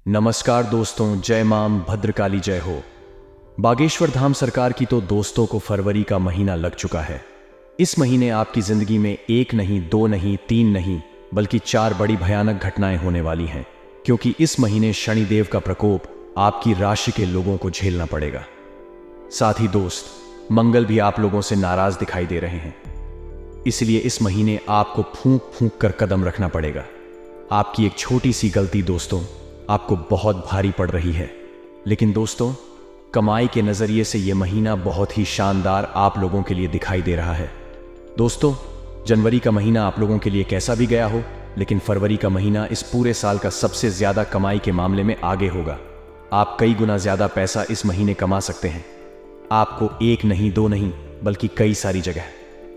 नमस्कार दोस्तों, जय मां भद्रकाली जय हो। बागेश्वर धाम सरकार की तो दोस्तों को फरवरी का महीना लग चुका है। इस महीने आपकी जिंदगी में एक नहीं, दो नहीं, तीन नहीं, बल्कि 4 बड़ी भयानक घटनाएं होने वाली हैं, क्योंकि इस महीने शनिदेव का प्रकोप आपकी राशि के लोगों को झेलना पड़ेगा। साथ ही दोस्त, मंगल भी आप लोगों से नाराज दिखाई दे रहे हैं। इसलिए इस महीने आपको फूंक फूंक कर कदम रखना पड़ेगा। आपकी एक छोटी सी गलती दोस्तों आपको बहुत भारी पड़ रही है। लेकिन दोस्तों, कमाई के नजरिए से यह महीना बहुत ही शानदार आप लोगों के लिए दिखाई दे रहा है। दोस्तों, जनवरी का महीना आप लोगों के लिए कैसा भी गया हो, लेकिन फरवरी का महीना इस पूरे साल का सबसे ज्यादा कमाई के मामले में आगे होगा। आप कई गुना ज्यादा पैसा इस महीने कमा सकते हैं। आपको एक नहीं, दो नहीं, बल्कि कई सारी जगह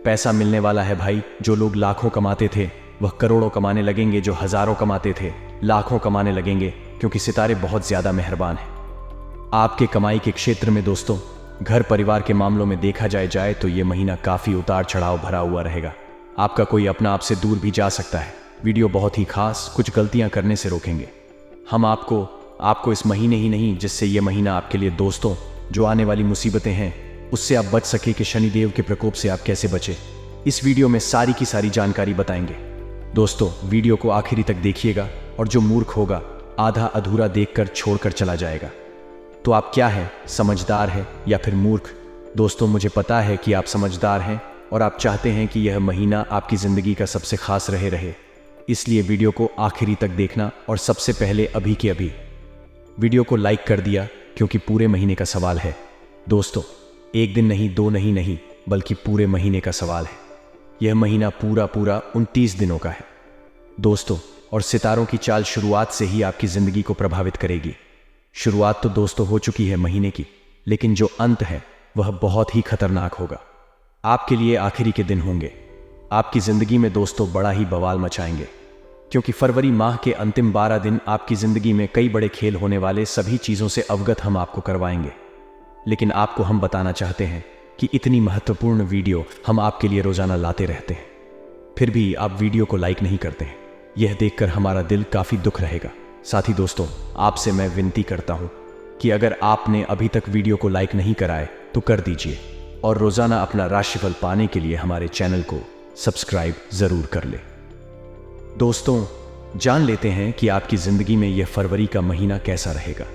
पैसा मिलने वाला है भाई। जो लोग लाखों कमाते थे वह करोड़ों कमाने लगेंगे, जो हजारों कमाते थे लाखों कमाने लगेंगे, क्योंकि सितारे बहुत ज्यादा मेहरबान हैं। आपके कमाई के क्षेत्र में दोस्तों, घर परिवार के मामलों में देखा जाए तो यह महीना काफी उतार चढ़ाव भरा हुआ रहेगा। आपका कोई अपना आपसे दूर भी जा सकता है। वीडियो बहुत ही खास कुछ गलतियां करने से रोकेंगे। हम आपको इस महीने ही नहीं, जिससे यह महीना आपके लिए दोस्तों जो आने वाली मुसीबतें हैं उससे आप बच सके कि शनिदेव के प्रकोप से आप कैसे बचे, इस वीडियो में सारी की सारी जानकारी बताएंगे। दोस्तों, वीडियो को आखिरी तक देखिएगा, और जो मूर्ख होगा आधा अधूरा देखकर छोड़कर चला जाएगा। तो आप क्या है, समझदार है या फिर मूर्ख? दोस्तों, मुझे पता है कि आप समझदार हैं और आप चाहते हैं कि यह महीना आपकी जिंदगी का सबसे खास रहे। इसलिए वीडियो को आखिरी तक देखना, और सबसे पहले अभी के अभी वीडियो को लाइक कर दिया, क्योंकि पूरे महीने का सवाल है। दोस्तों, एक दिन नहीं, दो नहीं, बल्कि पूरे महीने का सवाल है। यह महीना पूरा 29 दिनों का है दोस्तों, और सितारों की चाल शुरुआत से ही आपकी जिंदगी को प्रभावित करेगी। शुरुआत तो दोस्तों हो चुकी है महीने की, लेकिन जो अंत है वह बहुत ही खतरनाक होगा। आपके लिए आखिरी के दिन होंगे। आपकी जिंदगी में दोस्तों बड़ा ही बवाल मचाएंगे, क्योंकि फरवरी माह के अंतिम 12 दिन आपकी जिंदगी में कई बड़े खेल होने वाले। सभी चीजों से अवगत हम आपको करवाएंगे, लेकिन आपको हम बताना चाहते हैं कि इतनी महत्वपूर्ण वीडियो हम आपके लिए रोजाना लाते रहते हैं, फिर भी आप वीडियो को लाइक नहीं करते हैं। यह देखकर हमारा दिल काफी दुख रहेगा। साथ ही दोस्तों, आपसे मैं विनती करता हूं कि अगर आपने अभी तक वीडियो को लाइक नहीं कराए तो कर दीजिए, और रोजाना अपना राशिफल पाने के लिए हमारे चैनल को सब्सक्राइब जरूर कर ले। दोस्तों, जान लेते हैं कि आपकी जिंदगी में यह फरवरी का महीना कैसा रहेगा।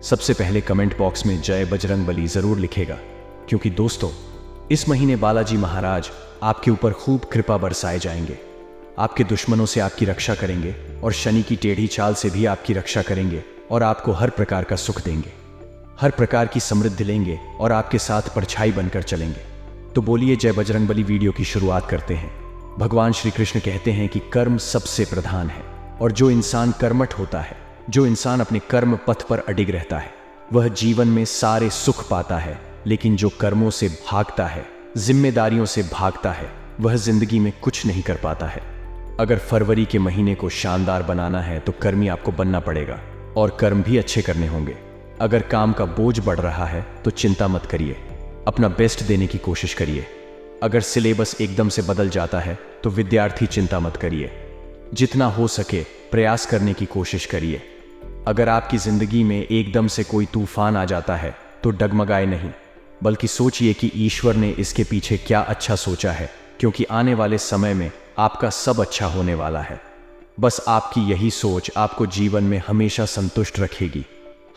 सबसे पहले कमेंट बॉक्स में जय बजरंगबली जरूर लिखेगा, क्योंकि दोस्तों इस महीने बालाजी महाराज आपके ऊपर खूब कृपा बरसाए जाएंगे। आपके दुश्मनों से आपकी रक्षा करेंगे, और शनि की टेढ़ी चाल से भी आपकी रक्षा करेंगे, और आपको हर प्रकार का सुख देंगे, हर प्रकार की समृद्धि लेंगे, और आपके साथ परछाई बनकर चलेंगे। तो बोलिए जय बजरंगबली। वीडियो की शुरुआत करते हैं। भगवान श्री कृष्ण कहते हैं कि कर्म सबसे प्रधान है, और जो इंसान कर्मठ होता है, जो इंसान अपने कर्म पथ पर अडिग रहता है, वह जीवन में सारे सुख पाता है। लेकिन जो कर्मों से भागता है, जिम्मेदारियों से भागता है, वह जिंदगी में कुछ नहीं कर पाता है। अगर फरवरी के महीने को शानदार बनाना है तो कर्मी आपको बनना पड़ेगा, और कर्म भी अच्छे करने होंगे। अगर काम का बोझ बढ़ रहा है तो चिंता मत करिए, अपना बेस्ट देने की कोशिश करिए। अगर सिलेबस एकदम से बदल जाता है तो विद्यार्थी चिंता मत करिए, जितना हो सके प्रयास करने की कोशिश करिए। अगर आपकी जिंदगी में एकदम से कोई तूफान आ जाता है तो डगमगाए नहीं, बल्कि सोचिए कि ईश्वर ने इसके पीछे क्या अच्छा सोचा है, क्योंकि आने वाले समय में आपका सब अच्छा होने वाला है। बस आपकी यही सोच आपको जीवन में हमेशा संतुष्ट रखेगी,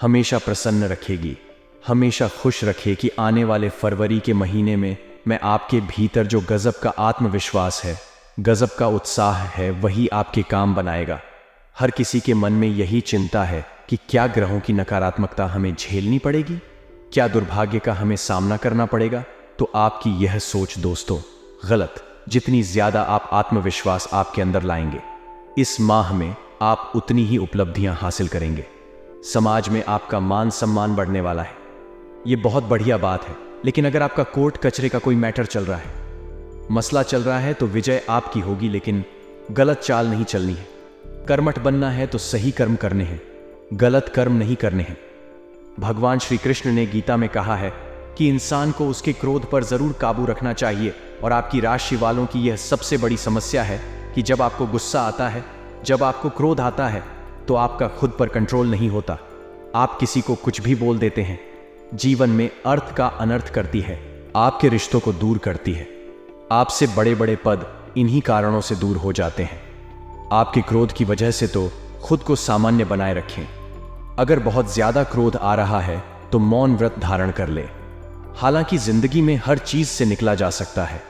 हमेशा प्रसन्न रखेगी, हमेशा खुश रखे कि आने वाले फरवरी के महीने में मैं आपके भीतर जो गजब का आत्मविश्वास है, गजब का उत्साह है, वही आपके काम बनाएगा। हर किसी के मन में यही चिंता है कि क्या ग्रहों की नकारात्मकता हमें झेलनी पड़ेगी, क्या दुर्भाग्य का हमें सामना करना पड़ेगा। तो आपकी यह सोच दोस्तों गलत। जितनी ज्यादा आप आत्मविश्वास आपके अंदर लाएंगे, इस माह में आप उतनी ही उपलब्धियां हासिल करेंगे। समाज में आपका मान सम्मान बढ़ने वाला है। यह बहुत बढ़िया बात है। लेकिन अगर आपका कोर्ट कचरे का कोई मैटर चल रहा है, मसला चल रहा है, तो विजय आपकी होगी, लेकिन गलत चाल नहीं चलनी है। कर्मठ बनना है तो सही कर्म करने हैं, गलत कर्म नहीं करने हैं। भगवान श्री कृष्ण ने गीता में कहा है कि इंसान को उसके क्रोध पर जरूर काबू रखना चाहिए, और आपकी राशि वालों की यह सबसे बड़ी समस्या है कि जब आपको गुस्सा आता है, जब आपको क्रोध आता है, तो आपका खुद पर कंट्रोल नहीं होता। आप किसी को कुछ भी बोल देते हैं। जीवन में अर्थ का अनर्थ करती है, आपके रिश्तों को दूर करती है। आपसे बड़े बड़े पद इन्हीं कारणों से दूर हो जाते हैं। आपके क्रोध की वजह से तो खुद को सामान्य बनाए रखें। अगर बहुत ज्यादा क्रोध आ रहा है तो मौन व्रत धारण कर ले। हालांकि जिंदगी में हर चीज से निकला जा सकता है।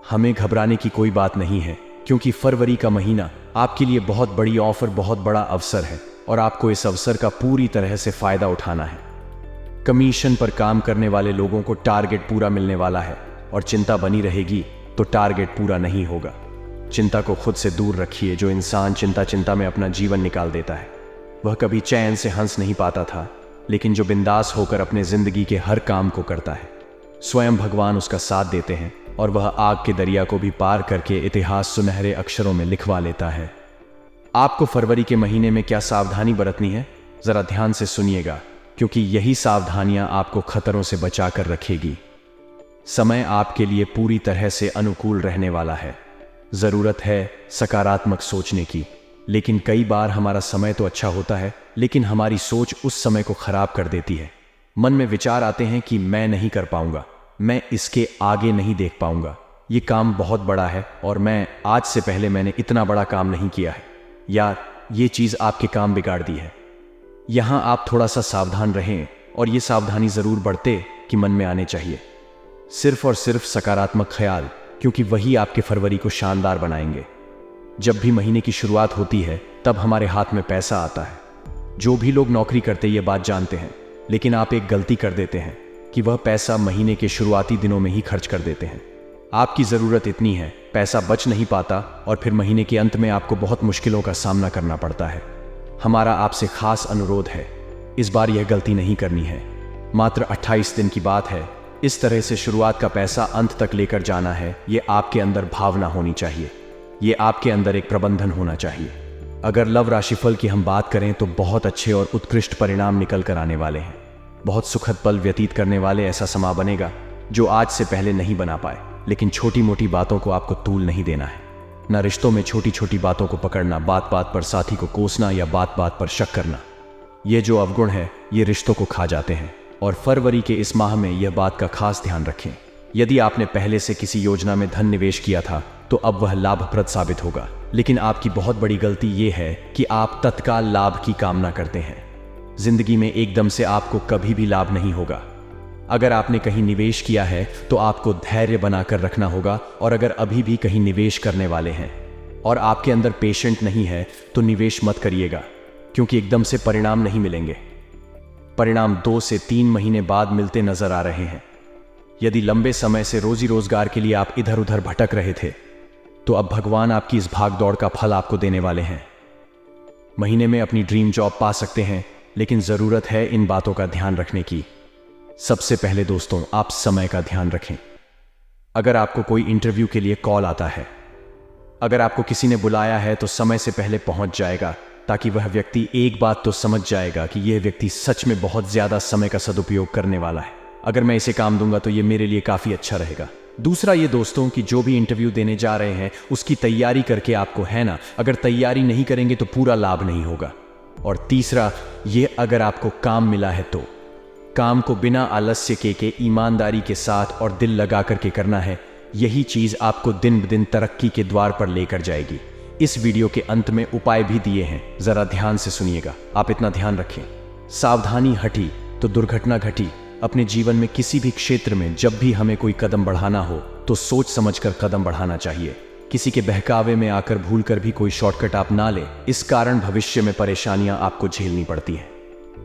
हमें घबराने की कोई बात नहीं है, क्योंकि फरवरी का महीना आपके लिए बहुत बड़ी ऑफर, बहुत बड़ा अवसर है और आपको इस अवसर का पूरी तरह से फायदा उठाना है। कमीशन पर काम करने वाले लोगों को टारगेट पूरा मिलने वाला है और चिंता बनी रहेगी तो टारगेट पूरा नहीं होगा। चिंता को खुद से दूर रखिए। जो इंसान चिंता में अपना जीवन निकाल देता है वह कभी चैन से हंस नहीं पाता था, लेकिन जो बिंदास होकर अपने जिंदगी के हर काम को करता है, स्वयं भगवान उसका साथ देते हैं और वह आग के दरिया को भी पार करके इतिहास सुनहरे अक्षरों में लिखवा लेता है। आपको फरवरी के महीने में क्या सावधानी बरतनी है, जरा ध्यान से सुनिएगा, क्योंकि यही सावधानियां आपको खतरों से बचा कर रखेगी। समय आपके लिए पूरी तरह से अनुकूल रहने वाला है। जरूरत है सकारात्मक सोचने की, लेकिन कई बार हमारा समय तो अच्छा होता है, लेकिन हमारी सोच उस समय को खराब कर देती है। मन में विचार आते हैं कि मैं नहीं कर पाऊंगा, मैं इसके आगे नहीं देख पाऊंगा, ये काम बहुत बड़ा है और मैं आज से पहले मैंने इतना बड़ा काम नहीं किया है, यार ये चीज आपके काम बिगाड़ दी है। यहां आप थोड़ा सा सावधान रहें और ये सावधानी जरूर बढ़ते कि मन में आने चाहिए। सिर्फ और सिर्फ सकारात्मक ख्याल, क्योंकि वही आपके फरवरी को शानदार बनाएंगे। जब भी महीने की शुरुआत होती है तब हमारे हाथ में पैसा आता है। जो भी लोग नौकरी करते ये बात जानते हैं, लेकिन आप एक गलती कर देते हैं कि वह पैसा महीने के शुरुआती दिनों में ही खर्च कर देते हैं। आपकी ज़रूरत इतनी है, पैसा बच नहीं पाता और फिर महीने के अंत में आपको बहुत मुश्किलों का सामना करना पड़ता है। हमारा आपसे खास अनुरोध है, इस बार यह गलती नहीं करनी है। मात्र 28 दिन की बात है। इस तरह से शुरुआत का पैसा अंत तक लेकर जाना है। ये आपके अंदर भावना होनी चाहिए, ये आपके अंदर एक प्रबंधन होना चाहिए। अगर लव राशिफल की हम बात करें तो बहुत अच्छे और उत्कृष्ट परिणाम निकल कर आने वाले हैं। बहुत सुखद पल व्यतीत करने वाले ऐसा समा बनेगा जो आज से पहले नहीं बना पाए। लेकिन छोटी मोटी बातों को आपको तूल नहीं देना है। ना रिश्तों में छोटी छोटी बातों को पकड़ना, बात बात पर साथी को कोसना या बात बात पर शक करना। ये जो अवगुण है ये रिश्तों को खा जाते हैं और फरवरी के इस माह में यह बात का खास ध्यान रखें। यदि आपने पहले से किसी योजना में धन निवेश किया था तो अब वह लाभप्रद साबित होगा। लेकिन आपकी बहुत बड़ी गलती यह है कि आप तत्काल लाभ की कामना करते हैं। जिंदगी में एकदम से आपको कभी भी लाभ नहीं होगा। अगर आपने कहीं निवेश किया है तो आपको धैर्य बनाकर रखना होगा, और अगर अभी भी कहीं निवेश करने वाले हैं और आपके अंदर पेशेंट नहीं है तो निवेश मत करिएगा, क्योंकि एकदम से परिणाम नहीं मिलेंगे। परिणाम 2 से 3 महीने बाद मिलते नजर आ रहे हैं। यदि लंबे समय से रोजी रोजगार के लिए आप इधर उधर भटक रहे थे तो अब भगवान आपकी इस भाग दौड़ का फल आपको देने वाले हैं। महीने में अपनी ड्रीम जॉब पा सकते हैं, लेकिन जरूरत है इन बातों का ध्यान रखने की। सबसे पहले दोस्तों, आप समय का ध्यान रखें। अगर आपको कोई इंटरव्यू के लिए कॉल आता है, अगर आपको किसी ने बुलाया है तो समय से पहले पहुंच जाएगा, ताकि वह व्यक्ति एक बात तो समझ जाएगा कि यह व्यक्ति सच में बहुत ज्यादा समय का सदुपयोग करने वाला है। अगर मैं इसे काम दूंगा तो यह मेरे लिए काफी अच्छा रहेगा। दूसरा ये दोस्तों कि जो भी इंटरव्यू देने जा रहे हैं उसकी तैयारी करके आपको, है ना, अगर तैयारी नहीं करेंगे तो पूरा लाभ नहीं होगा। और तीसरा ये, अगर आपको काम मिला है तो काम को बिना आलस्य के ईमानदारी के साथ और दिल लगा करके करना है। यही चीज आपको दिन ब दिन तरक्की के द्वार पर लेकर जाएगी। इस वीडियो के अंत में उपाय भी दिए हैं, जरा ध्यान से सुनिएगा। आप इतना ध्यान रखें, सावधानी हटी तो दुर्घटना घटी। अपने जीवन में किसी भी क्षेत्र में जब भी हमें कोई कदम बढ़ाना हो तो सोच समझकर कदम बढ़ाना चाहिए। किसी के बहकावे में आकर भूलकर भी कोई शॉर्टकट आप ना ले, इस कारण भविष्य में परेशानियां आपको झेलनी पड़ती हैं।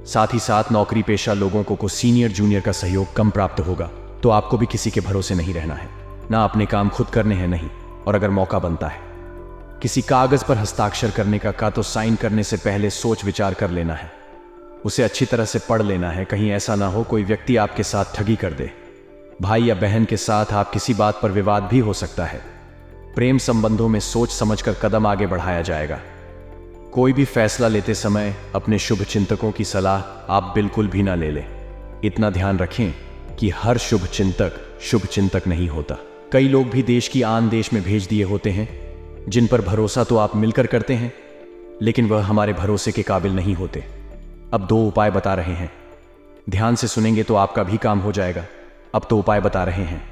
साथ ही साथ नौकरी पेशा लोगों को सीनियर जूनियर का सहयोग कम प्राप्त होगा, तो आपको भी किसी के भरोसे नहीं रहना है। ना अपने काम खुद करने हैं, नहीं। और अगर मौका बनता है किसी कागज पर हस्ताक्षर करने का तो साइन करने से पहले सोच विचार कर लेना है, उसे अच्छी तरह से पढ़ लेना है। कहीं ऐसा ना हो कोई व्यक्ति आपके साथ ठगी कर दे। भाई या बहन के साथ आप किसी बात पर विवाद भी हो सकता है। प्रेम संबंधों में सोच समझकर कदम आगे बढ़ाया जाएगा। कोई भी फैसला लेते समय अपने शुभ चिंतकों की सलाह आप बिल्कुल भी ना ले लें। इतना ध्यान रखें कि हर शुभ चिंतक नहीं होता। कई लोग भी देश की आन देश में भेज दिए होते हैं, जिन पर भरोसा तो आप मिलकर करते हैं, लेकिन वह हमारे भरोसे के काबिल नहीं होते। अब 2 उपाय बता रहे हैं, ध्यान से सुनेंगे तो आपका भी काम हो जाएगा। अब तो उपाय बता रहे हैं,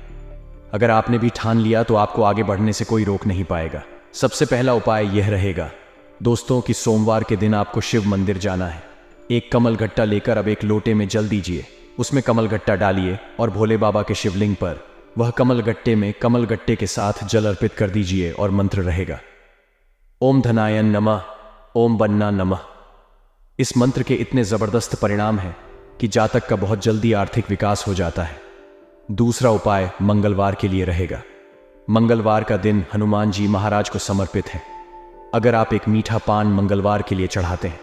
अगर आपने भी ठान लिया तो आपको आगे बढ़ने से कोई रोक नहीं पाएगा। सबसे पहला उपाय यह रहेगा दोस्तों कि सोमवार के दिन आपको शिव मंदिर जाना है। एक कमल गट्टा लेकर अब एक लोटे में जल दीजिए, उसमें कमल गट्टा डालिए और भोले बाबा के शिवलिंग पर वह कमल गट्टे में कमल गट्टे के साथ जल अर्पित कर दीजिए और मंत्र रहेगा ओम धनायन नमः, ओम बन्ना नमः। इस मंत्र के इतने जबरदस्त परिणाम हैं कि जातक का बहुत जल्दी आर्थिक विकास हो जाता है। दूसरा उपाय मंगलवार के लिए रहेगा। मंगलवार का दिन हनुमान जी महाराज को समर्पित है। अगर आप एक मीठा पान मंगलवार के लिए चढ़ाते हैं,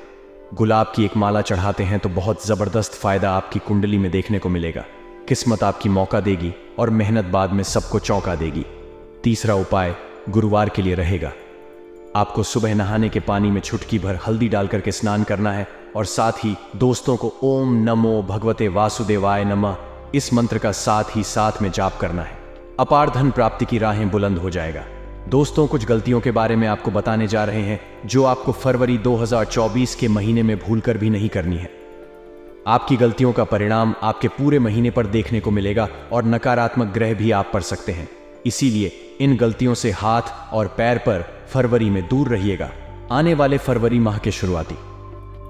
गुलाब की एक माला चढ़ाते हैं तो बहुत जबरदस्त फायदा आपकी कुंडली में देखने को मिलेगा। किस्मत आपकी मौका देगी और मेहनत बाद में सबको चौंका देगी। तीसरा उपाय गुरुवार के लिए रहेगा। आपको सुबह नहाने के पानी में चुटकी भर हल्दी डालकर के स्नान करना है और साथ ही दोस्तों को ओम नमो भगवते वासुदेवाय नमः इस मंत्र का साथ ही साथ में जाप करना है। अपार धन प्राप्ति की राहें बुलंद हो जाएगा। दोस्तों, कुछ गलतियों के बारे में आपको बताने जा रहे हैं जो आपको फरवरी 2024 के महीने में भूलकर भी नहीं करनी है। आपकी गलतियों का परिणाम आपके पूरे महीने पर देखने को मिलेगा और नकारात्मक ग्रह भी आप पर सकते हैं। इसीलिए इन गलतियों से हाथ और पैर पर फरवरी में दूर रहिएगा। आने वाले फरवरी माह के शुरुआती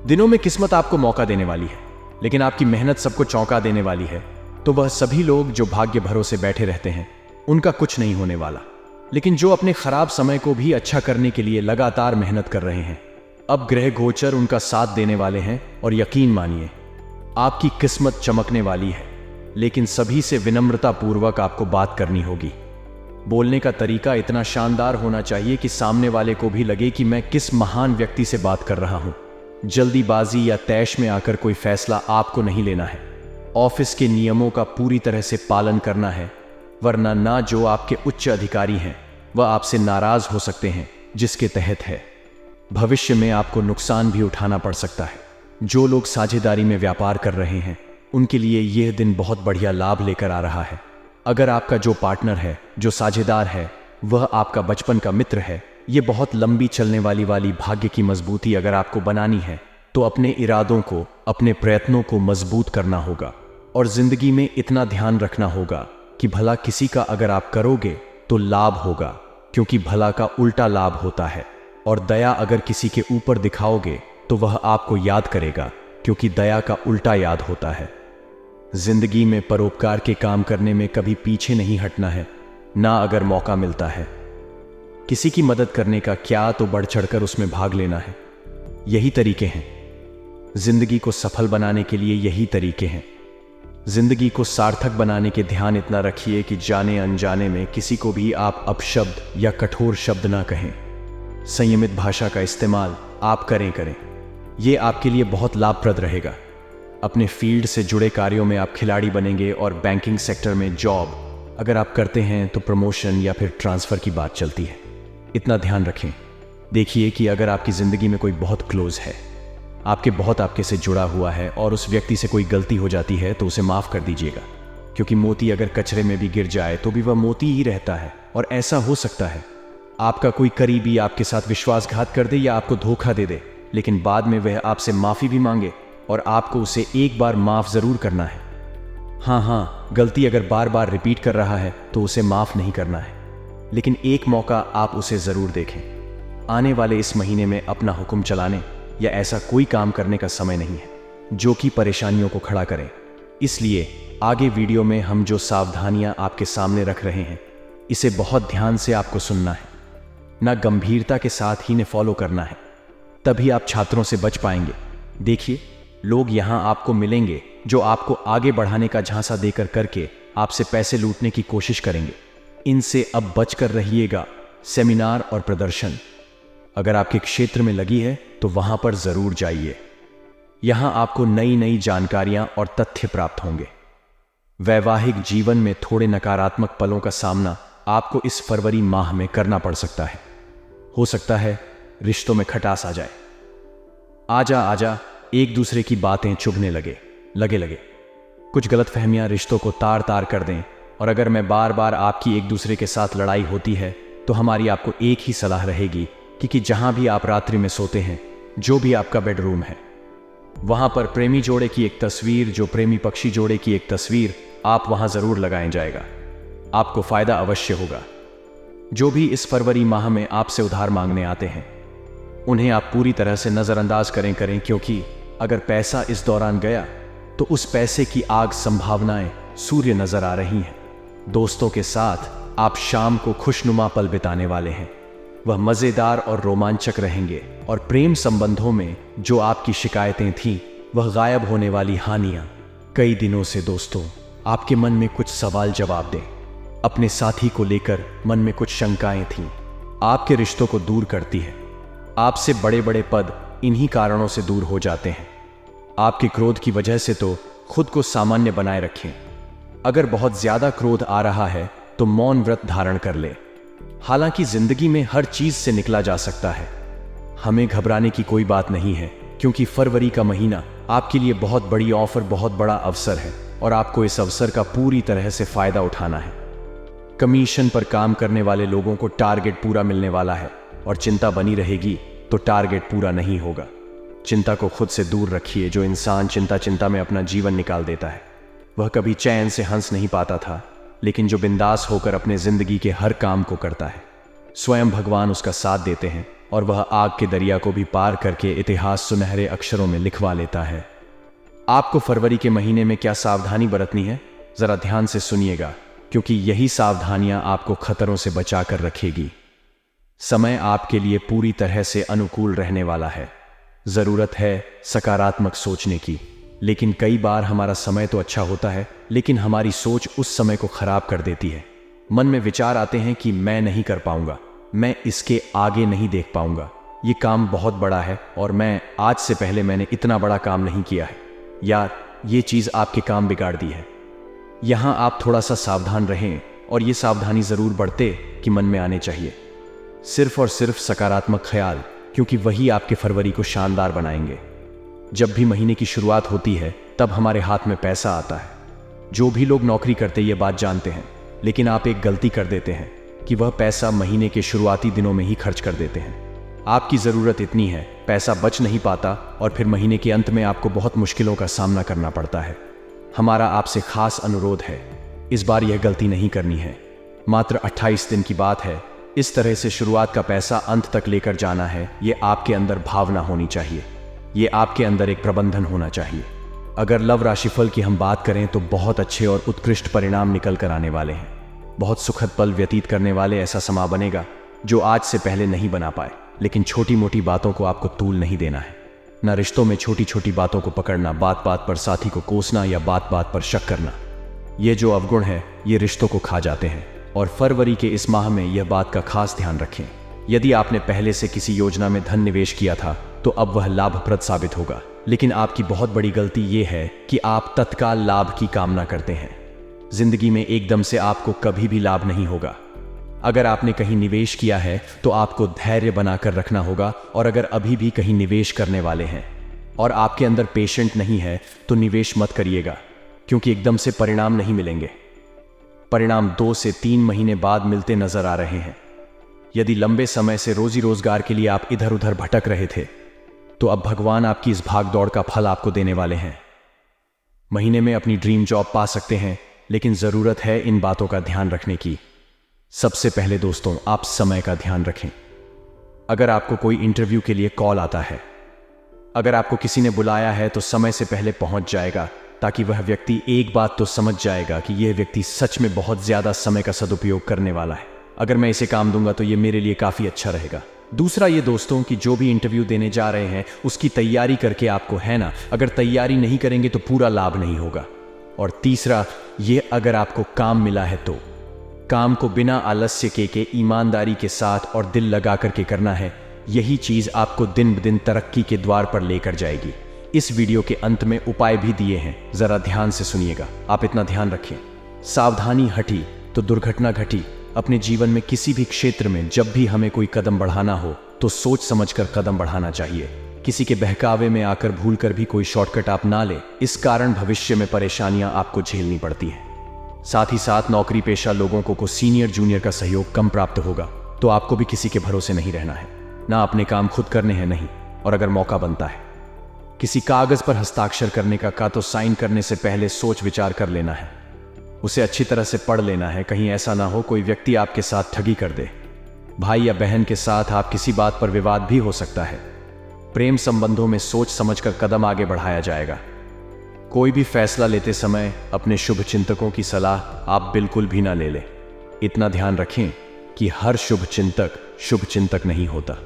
दिनों में किस्मत आपको मौका देने वाली है, लेकिन आपकी मेहनत सबको चौंका देने वाली है। तो वह सभी लोग जो भाग्य भरोसे बैठे रहते हैं उनका कुछ नहीं होने वाला, लेकिन जो अपने खराब समय को भी अच्छा करने के लिए लगातार मेहनत कर रहे हैं, अब ग्रह गोचर उनका साथ देने वाले हैं और यकीन मानिए आपकी किस्मत चमकने वाली है। लेकिन सभी से विनम्रता पूर्वक आपको बात करनी होगी। बोलने का तरीका इतना शानदार होना चाहिए कि सामने वाले को भी लगे कि मैं किस महान व्यक्ति से बात कर रहा हूं। जल्दीबाजी या तैश में आकर कोई फैसला आपको नहीं लेना है। ऑफिस के नियमों का पूरी तरह से पालन करना है, वरना ना जो आपके उच्च अधिकारी हैं वह आपसे नाराज हो सकते हैं, जिसके तहत है भविष्य में आपको नुकसान भी उठाना पड़ सकता है। जो लोग साझेदारी में व्यापार कर रहे हैं उनके लिए यह दिन बहुत बढ़िया लाभ लेकर आ रहा है। अगर आपका जो पार्टनर है, जो साझेदार है, वह आपका बचपन का मित्र है, ये बहुत लंबी चलने वाली भाग्य की मजबूती अगर आपको बनानी है तो अपने इरादों को, अपने प्रयत्नों को मजबूत करना होगा और जिंदगी में इतना ध्यान रखना होगा कि भला किसी का अगर आप करोगे तो लाभ होगा, क्योंकि भला का उल्टा लाभ होता है। और दया अगर किसी के ऊपर दिखाओगे तो वह आपको याद करेगा, क्योंकि दया का उल्टा याद होता है। जिंदगी में परोपकार के काम करने में कभी पीछे नहीं हटना है, ना अगर मौका मिलता है। किसी की मदद करने का क्या तो बढ़ चढ़कर उसमें भाग लेना है। यही तरीके हैं जिंदगी को सफल बनाने के लिए, यही तरीके हैं जिंदगी को सार्थक बनाने के। ध्यान इतना रखिए कि जाने अनजाने में किसी को भी आप अपशब्द या कठोर शब्द ना कहें। संयमित भाषा का इस्तेमाल आप करें। यह आपके लिए बहुत लाभप्रद रहेगा। अपने फील्ड से जुड़े कार्यों में आप खिलाड़ी बनेंगे और बैंकिंग सेक्टर में जॉब अगर आप करते हैं तो प्रमोशन या फिर ट्रांसफर की बात चलती है। इतना ध्यान रखें। देखिए कि अगर आपकी जिंदगी में कोई बहुत क्लोज है, आपके से जुड़ा हुआ है और उस व्यक्ति से कोई गलती हो जाती है तो उसे माफ कर दीजिएगा, क्योंकि मोती अगर कचरे में भी गिर जाए तो भी वह मोती ही रहता है। और ऐसा हो सकता है आपका कोई करीबी आपके साथ विश्वासघात कर दे या आपको धोखा दे दे, लेकिन बाद में वह आपसे माफी भी मांगे और आपको उसे एक बार माफ जरूर करना है। हाँ, गलती अगर बार बार रिपीट कर रहा है तो उसे माफ नहीं करना है, लेकिन एक मौका आप उसे जरूर देखें। आने वाले इस महीने में अपना हुक्म चलाने या ऐसा कोई काम करने का समय नहीं है जो कि परेशानियों को खड़ा करे। इसलिए आगे वीडियो में हम जो सावधानियां आपके सामने रख रहे हैं, इसे बहुत ध्यान से आपको सुनना है, ना गंभीरता के साथ ही ने फॉलो करना है, तभी आप छात्रों से बच पाएंगे। देखिए, लोग यहां आपको मिलेंगे जो आपको आगे बढ़ाने का झांसा देकर करके आपसे पैसे लूटने की कोशिश करेंगे। इनसे अब बचकर रहिएगा। सेमिनार और प्रदर्शन अगर आपके क्षेत्र में लगी है तो वहां पर जरूर जाइए। यहां आपको नई नई जानकारियां और तथ्य प्राप्त होंगे। वैवाहिक जीवन में थोड़े नकारात्मक पलों का सामना आपको इस फरवरी माह में करना पड़ सकता है। हो सकता है रिश्तों में खटास आ जाए। आजा एक दूसरे की बातें चुभने लगे। कुछ गलतफहमियां रिश्तों को तार तार कर दें। और अगर मैं बार बार आपकी एक दूसरे के साथ लड़ाई होती है तो हमारी आपको एक ही सलाह रहेगी कि जहां भी आप रात्रि में सोते हैं, जो भी आपका बेडरूम है, वहां पर प्रेमी जोड़े की एक तस्वीर, जो प्रेमी पक्षी जोड़े की एक तस्वीर आप वहां जरूर लगाएं जाएगा। आपको फायदा अवश्य होगा। जो भी इस फरवरी माह में आपसे उधार मांगने आते हैं, उन्हें आप पूरी तरह से नजरअंदाज करें, क्योंकि अगर पैसा इस दौरान गया तो उस पैसे की आग संभावनाएं सूर्य नजर आ रही हैं। दोस्तों के साथ आप शाम को खुशनुमा पल बिताने वाले हैं। वह मजेदार और रोमांचक रहेंगे और प्रेम संबंधों में जो आपकी शिकायतें थीं, वह गायब होने वाली हानियां कई दिनों से दोस्तों आपके मन में कुछ सवाल जवाब दें। अपने साथी को लेकर मन में कुछ शंकाएं थीं, आपके रिश्तों को दूर करती है। आपसे बड़े बड़े पद इन्हीं कारणों से दूर हो जाते हैं। आपके क्रोध की वजह से तो खुद को सामान्य बनाए रखें। अगर बहुत ज्यादा क्रोध आ रहा है तो मौन व्रत धारण कर ले। हालांकि जिंदगी में हर चीज से निकला जा सकता है। हमें घबराने की कोई बात नहीं है, क्योंकि फरवरी का महीना आपके लिए बहुत बड़ी ऑफर, बहुत बड़ा अवसर है और आपको इस अवसर का पूरी तरह से फायदा उठाना है। कमीशन पर काम करने वाले लोगों को टारगेट पूरा मिलने वाला है और चिंता बनी रहेगी तो टारगेट पूरा नहीं होगा। चिंता को खुद से दूर रखिए। जो इंसान चिंता में अपना जीवन निकाल देता है, वह कभी चैन से हंस नहीं पाता था, लेकिन जो बिंदास होकर अपने जिंदगी के हर काम को करता है, स्वयं भगवान उसका साथ देते हैं और वह आग के दरिया को भी पार करके इतिहास सुनहरे अक्षरों में लिखवा लेता है। आपको फरवरी के महीने में क्या सावधानी बरतनी है, जरा ध्यान से सुनिएगा, क्योंकि यही सावधानियां आपको खतरों से बचा कर रखेगी। समय आपके लिए पूरी तरह से अनुकूल रहने वाला है। जरूरत है सकारात्मक सोचने की, लेकिन कई बार हमारा समय तो अच्छा होता है, लेकिन हमारी सोच उस समय को खराब कर देती है। मन में विचार आते हैं कि मैं नहीं कर पाऊंगा, मैं इसके आगे नहीं देख पाऊंगा, ये काम बहुत बड़ा है और मैं आज से पहले मैंने इतना बड़ा काम नहीं किया है, यार ये चीज आपके काम बिगाड़ दी है। यहां आप थोड़ा सा सावधान रहें और ये सावधानी जरूर बढ़ते कि मन में आने चाहिए। सिर्फ और सिर्फ सकारात्मक ख्याल, क्योंकि वही आपके फरवरी को शानदार बनाएंगे। जब भी महीने की शुरुआत होती है तब हमारे हाथ में पैसा आता है। जो भी लोग नौकरी करते ये बात जानते हैं, लेकिन आप एक गलती कर देते हैं कि वह पैसा महीने के शुरुआती दिनों में ही खर्च कर देते हैं। आपकी जरूरत इतनी है, पैसा बच नहीं पाता और फिर महीने के अंत में आपको बहुत मुश्किलों का सामना करना पड़ता है। हमारा आपसे खास अनुरोध है, इस बार यह गलती नहीं करनी है। मात्र 28 दिन की बात है। इस तरह से शुरुआत का पैसा अंत तक लेकर जाना है। ये आपके अंदर भावना होनी चाहिए, ये आपके अंदर एक प्रबंधन होना चाहिए। अगर लव राशिफल की हम बात करें तो बहुत अच्छे और उत्कृष्ट परिणाम निकल कर आने वाले हैं। बहुत सुखद पल व्यतीत करने वाले ऐसा समा बनेगा जो आज से पहले नहीं बना पाए। लेकिन छोटी मोटी बातों को आपको तूल नहीं देना है। ना रिश्तों में छोटी छोटी बातों को पकड़ना, बात बात पर साथी को कोसना या बात बात पर शक करना। ये जो अवगुण है ये रिश्तों को खा जाते हैं और फरवरी के इस माह में यह बात का खास ध्यान रखें। यदि आपने पहले से किसी योजना में धन निवेश किया था तो अब वह लाभप्रद साबित होगा। लेकिन आपकी बहुत बड़ी गलती यह है कि आप तत्काल लाभ की कामना करते हैं। जिंदगी में एकदम से आपको कभी भी लाभ नहीं होगा। अगर आपने कहीं निवेश किया है तो आपको धैर्य बनाकर रखना होगा, और अगर अभी भी कहीं निवेश करने वाले हैं और आपके अंदर पेशेंट नहीं है तो निवेश मत करिएगा, क्योंकि एकदम से परिणाम नहीं मिलेंगे। परिणाम 2 से 3 महीने बाद मिलते नजर आ रहे हैं। यदि लंबे समय से रोजी रोजगार के लिए आप इधर उधर भटक रहे थे तो अब भगवान आपकी इस भाग दौड़ का फल आपको देने वाले हैं। महीने में अपनी ड्रीम जॉब पा सकते हैं, लेकिन जरूरत है इन बातों का ध्यान रखने की। सबसे पहले दोस्तों, आप समय का ध्यान रखें। अगर आपको कोई इंटरव्यू के लिए कॉल आता है, अगर आपको किसी ने बुलाया है तो समय से पहले पहुंच जाएगा, ताकि वह व्यक्ति एक बात तो समझ जाएगा कि यह व्यक्ति सच में बहुत ज्यादा समय का सदुपयोग करने वाला है। अगर मैं इसे काम दूंगा तो यह मेरे लिए काफी अच्छा रहेगा। दूसरा ये दोस्तों कि जो भी इंटरव्यू देने जा रहे हैं उसकी तैयारी करके आपको, है ना, अगर तैयारी नहीं करेंगे तो पूरा लाभ नहीं होगा। और तीसरा ये, अगर आपको काम मिला है तो काम को बिना आलस्य के ईमानदारी के साथ और दिल लगा करके करना है। यही चीज आपको दिन ब दिन तरक्की के द्वार पर लेकर जाएगी। इस वीडियो के अंत में उपाय भी दिए हैं, जरा ध्यान से सुनिएगा। आप इतना ध्यान रखें, सावधानी हटी तो दुर्घटना घटी। अपने जीवन में किसी भी क्षेत्र में जब भी हमें कोई कदम बढ़ाना हो तो सोच समझकर कदम बढ़ाना चाहिए। किसी के बहकावे में आकर भूलकर भी कोई शॉर्टकट आप ना ले, इस कारण भविष्य में परेशानियां आपको झेलनी पड़ती हैं। साथ ही साथ नौकरी पेशा लोगों को सीनियर जूनियर का सहयोग कम प्राप्त होगा, तो आपको भी किसी के भरोसे नहीं रहना है। ना अपने काम खुद करने हैं नहीं, और अगर मौका बनता है किसी कागज पर हस्ताक्षर करने का तो साइन करने से पहले सोच विचार कर लेना है, उसे अच्छी तरह से पढ़ लेना है। कहीं ऐसा ना हो कोई व्यक्ति आपके साथ ठगी कर दे। भाई या बहन के साथ आप किसी बात पर विवाद भी हो सकता है। प्रेम संबंधों में सोच समझकर कदम आगे बढ़ाया जाएगा। कोई भी फैसला लेते समय अपने शुभ चिंतकों की सलाह आप बिल्कुल भी ना ले लें। इतना ध्यान रखें कि हर शुभ चिंतक नहीं होता।